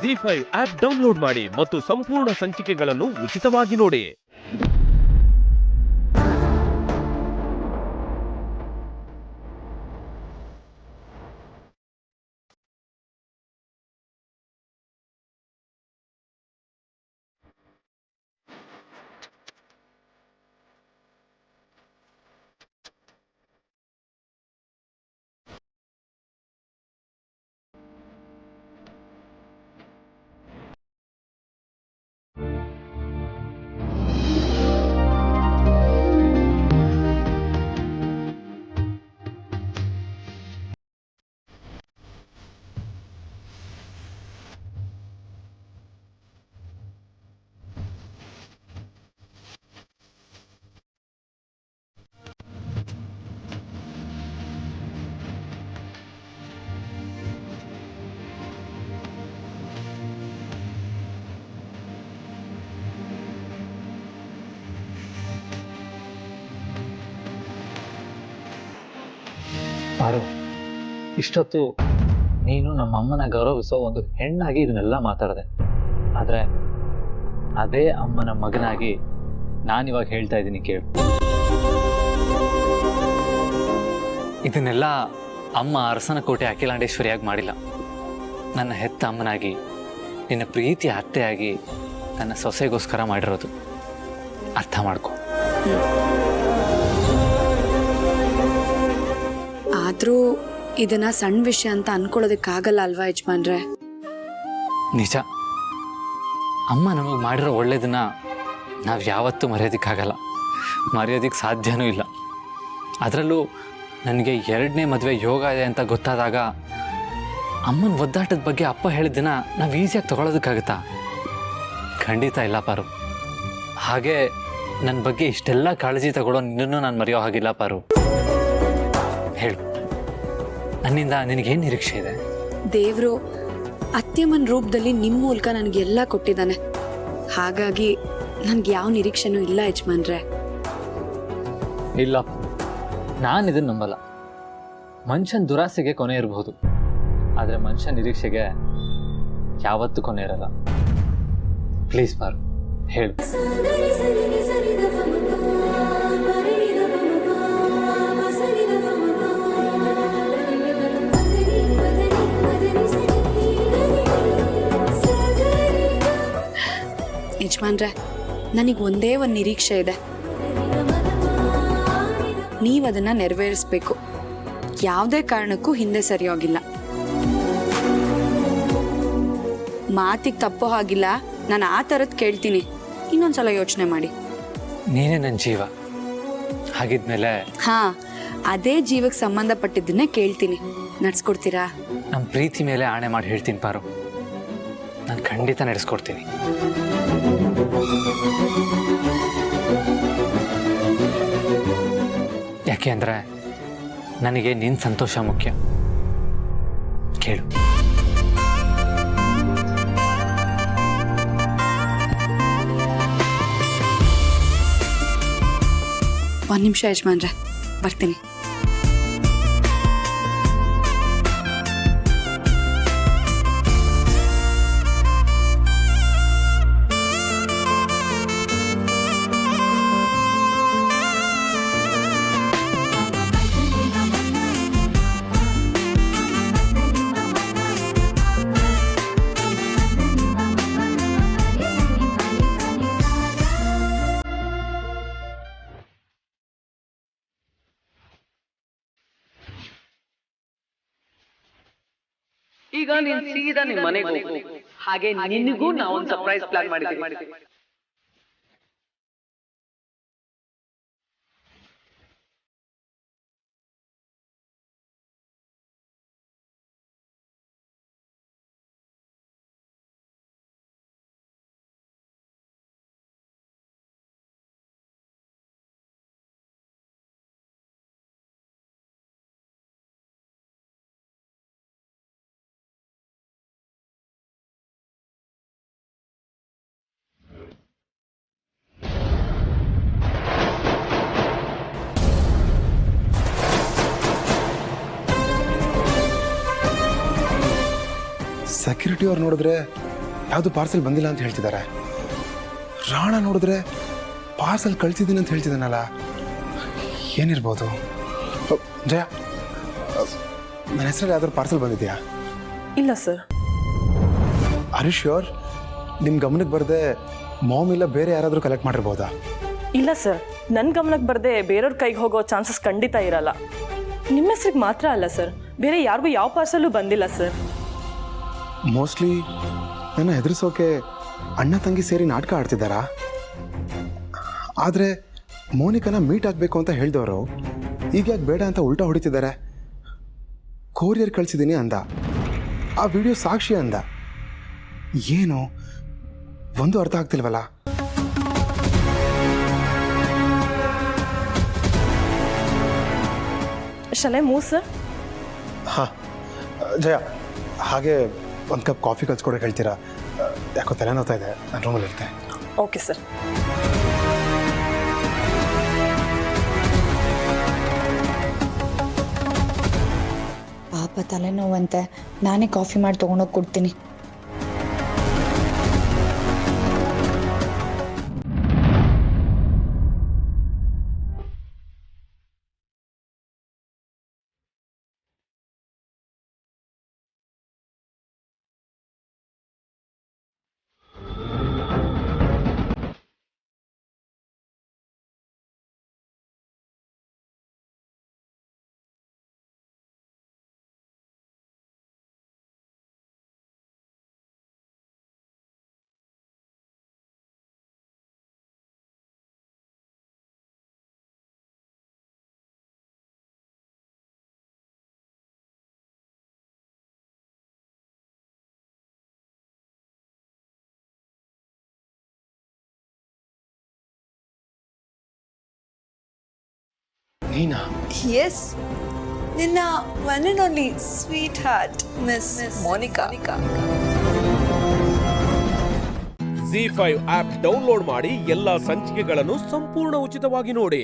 ZEE5 app download ಮಾಡಿ ಮತ್ತು ಸಂಪೂರ್ಣ ಸಂಚಿಕೆಗಳನ್ನು ಉಚಿತವಾಗಿ ನೋಡಿ. ಪಾರು, ಇಷ್ಟೊತ್ತು ನೀನು ನಮ್ಮಮ್ಮನ ಗೌರವಿಸೋ ಒಂದು ಹೆಣ್ಣಾಗಿ ಇದನ್ನೆಲ್ಲ ಮಾತಾಡಿದೆ. ಆದರೆ ಅದೇ ಅಮ್ಮನ ಮಗನಾಗಿ ನಾನಿವಾಗ ಹೇಳ್ತಾ ಇದ್ದೀನಿ ಕೇಳು. ಇದನ್ನೆಲ್ಲ ಅಮ್ಮ ಅರಸನಕೋಟೆ ಅಖಿಲಾಂಡೇಶ್ವರಿಯಾಗಿ ಮಾಡಿಲ್ಲ. ನನ್ನ ಹೆತ್ತ ಅಮ್ಮನಾಗಿ, ನಿನ್ನ ಪ್ರೀತಿಯ ಅತ್ತೆಯಾಗಿ, ನನ್ನ ಸೊಸೆಗೋಸ್ಕರ ಮಾಡಿರೋದು. ಅರ್ಥ ಮಾಡ್ಕೊ. ಆದರೂ ಇದನ್ನ ಸಣ್ಣ ವಿಷಯ ಅಂತ ಅನ್ಕೊಳ್ಳೋದಕ್ಕಾಗಲ್ಲ ಅಲ್ವಾ ಯಜಮಾನ್ರೆ? ನಿಜ, ಅಮ್ಮ ನಮಗೆ ಮಾಡಿರೋ ಒಳ್ಳೇದನ್ನ ನಾವು ಯಾವತ್ತೂ ಮರೆಯೋದಕ್ಕಾಗಲ್ಲ, ಮರೆಯೋದಕ್ಕೆ ಸಾಧ್ಯನೂ ಇಲ್ಲ. ಅದರಲ್ಲೂ ನನಗೆ 2ನೇ ಮದುವೆ ಯೋಗ ಇದೆ ಅಂತ ಗೊತ್ತಾದಾಗ ಅಮ್ಮನ ಒದ್ದಾಟದ ಬಗ್ಗೆ ಅಪ್ಪ ಹೇಳಿದ್ದನ್ನ ನಾವು ಈಸಿಯಾಗಿ ತಗೊಳ್ಳೋದಕ್ಕಾಗುತ್ತಾ? ಖಂಡಿತ ಇಲ್ಲ ಪಾರು. ಹಾಗೆ ನನ್ನ ಬಗ್ಗೆ ಇಷ್ಟೆಲ್ಲ ಕಾಳಜಿ ತಗೊಳ್ಳೋ ನಿನ್ನನ್ನು ನಾನು ಮರೆಯೋ ಹಾಗಿಲ್ಲ ಪಾರು. ಹೇಳು, ನನ್ನಿಂದ ನಿನಗೇನು ನಿರೀಕ್ಷೆ ಇದೆ? ದೇವರು ಅತ್ಯಮ್ಮನ ರೂಪದಲ್ಲಿ ನಿಮ್ಮ ಮೂಲಕ ನನಗೆಲ್ಲ ಕೊಟ್ಟಿದ್ದಾನೆ. ಹಾಗಾಗಿ ನನಗೆ ಯಾವ ನಿರೀಕ್ಷೆನೂ ಇಲ್ಲ ಯಜಮಾನ್ರೆ. ಇಲ್ಲ, ನಾನು ಇದನ್ನು ನಂಬಲ್ಲ. ಮನುಷ್ಯನ ದುರಾಸೆಗೆ ಕೊನೆ ಇರಬಹುದು, ಆದರೆ ಮನುಷ್ಯನ ನಿರೀಕ್ಷೆಗೆ ಯಾವತ್ತೂ ಕೊನೆ ಇರಲ್ಲ. ಪ್ಲೀಸ್ ಪಾರು, ಹೇಳು. ಯಜಮಾನ್ರೆ, ನನಗೆ ಒಂದೇ ಒಂದು ನಿರೀಕ್ಷೆ ಇದೆ. ನೀವು ಅದನ್ನ ನೆರವೇರಿಸ್ಬೇಕು. ಯಾವುದೇ ಕಾರಣಕ್ಕೂ ಹಿಂದೆ ಸರಿಯೋಗಿಲ್ಲ. ಮಾತಿಗೆ ತಪ್ಪೋ ಹಾಗಿಲ್ಲ. ನಾನು ಆ ಥರದ್ದು ಕೇಳ್ತೀನಿ. ಇನ್ನೊಂದ್ಸಲ ಯೋಚನೆ ಮಾಡಿ. ನೀನೇ ನನ್ನ ಜೀವ. ಹಾಗಿದ್ಮೇಲೆ ಹಾ, ಅದೇ ಜೀವಕ್ಕೆ ಸಂಬಂಧಪಟ್ಟಿದ್ದನ್ನೇ ಕೇಳ್ತೀನಿ. ನಡ್ಸ್ಕೊಡ್ತೀರಾ? ನಮ್ಮ ಪ್ರೀತಿ ಮೇಲೆ ಆಣೆ ಮಾಡಿ ಹೇಳ್ತೀನಿ ಪಾರು, ನಾನು ಖಂಡಿತ ನಡೆಸ್ಕೊಡ್ತೀನಿ. ಯಾಕೆ ಅಂದರೆ ನನಗೆ ನಿನ್ನ ಸಂತೋಷ ಮುಖ್ಯ. ಕೇಳು. ಒಂದು ನಿಮಿಷ ಯಜಮಾನ್ರೆ, ಬರ್ತೀನಿ. ಈಗ ನೀನ್ ಸೀದಾ ನಿಮ್ ಮನೆಗೆ ಹೋಗು. ಹಾಗೆ ನಿನಗೂ ನಾವು ಒಂದು ಸರ್ಪ್ರೈಸ್ ಪ್ಲಾನ್ ಮಾಡಿದ್ದೀವಿ. ಸೆಕ್ಯೂರಿಟಿ ಅವ್ರು ನೋಡಿದ್ರೆ ಯಾವುದು ಪಾರ್ಸೆಲ್ ಬಂದಿಲ್ಲ ಅಂತ ಹೇಳ್ತಿದ್ದಾರೆ. ರಾಣ ನೋಡಿದ್ರೆ ಪಾರ್ಸೆಲ್ ಕಳ್ಸಿದ್ದೀನಿ ಅಂತ ಹೇಳ್ತಿದ್ದಾನಲ್ಲ, ಏನಿರ್ಬೋದು? ಜಯ, ನನ್ನ ಹೆಸರಲ್ಲಿ ಯಾವ್ದಾದ್ರು ಪಾರ್ಸೆಲ್ ಬಂದಿದೆಯಾ? ಇಲ್ಲ ಸರ್. Are you sure? ನಿಮ್ಮ ಗಮನಕ್ಕೆ ಬರದೆ ಮಾಮ್ ಇಲ್ಲ ಬೇರೆ ಯಾರಾದರೂ ಕಲೆಕ್ಟ್ ಮಾಡಿರ್ಬೋದಾ? ಇಲ್ಲ ಸರ್, ನನ್ನ ಗಮನಕ್ಕೆ ಬರದೆ ಬೇರೆಯವ್ರ ಕೈಗೆ ಹೋಗೋ ಚಾನ್ಸಸ್ ಖಂಡಿತ ಇರಲ್ಲ. ನಿಮ್ಮ ಹೆಸ್ರಿಗೆ ಮಾತ್ರ ಅಲ್ಲ ಸರ್, ಬೇರೆ ಯಾರಿಗೂ ಯಾವ ಪಾರ್ಸಲ್ಲೂ ಬಂದಿಲ್ಲ ಸರ್. ಮೋಸ್ಟ್ಲಿ ನನ್ನ ಹೆದರಿಸೋಕೆ ಅಣ್ಣ ತಂಗಿ ಸೇರಿ ನಾಟಕ ಆಡ್ತಿದ್ದಾರಾ? ಆದರೆ ಮೋನಿಕನ ಮೀಟ್ ಆಗಬೇಕು ಅಂತ ಹೇಳಿದವರು ಈಗ ಯಾಕೆ ಬೇಡ ಅಂತ ಉಲ್ಟಾ ಹೊಡಿತಿದ್ದಾರೆ? ಕೊರಿಯರ್ ಕಳಿಸಿದ್ದೀನಿ ಅಂದ, ಆ ವಿಡಿಯೋ ಸಾಕ್ಷಿ ಅಂದ. ಏನು ಒಂದು ಅರ್ಥ ಆಗ್ತಿಲ್ವಲ್ಲ. ಶಲೆ ಮೂ ಸರ್. ಹಾಂ ಜಯ, ಹಾಗೆ ಒಂದು ಕಪ್ ಕಾಫಿ ಕಲ್ಸ್ಕೊಡೋಕೆ ಹೇಳ್ತೀರಾ? ಯಾಕೋ ತಲೆ ನೋಡ್ತಾ ಇದೆ, ನಾನು ರೂಮಲ್ಲಿ ಇರ್ತೇನೆ. Okay sir. ಪಾಪ ತಲೆನೋವಂತೆ, ನಾನೇ ಕಾಫಿ ಮಾಡಿ ತೊಗೊಂಡೋಗಿ ಕೊಡ್ತೀನಿ. ನೀನಾ? ಎಸ್, ನಿನ್ನ one and only sweetheart miss Monica. ZEE5 app download ಮಾಡಿ ಎಲ್ಲಾ ಸಂಚಿಕೆಗಳನ್ನು ಸಂಪೂರ್ಣ ಉಚಿತವಾಗಿ ನೋಡಿ.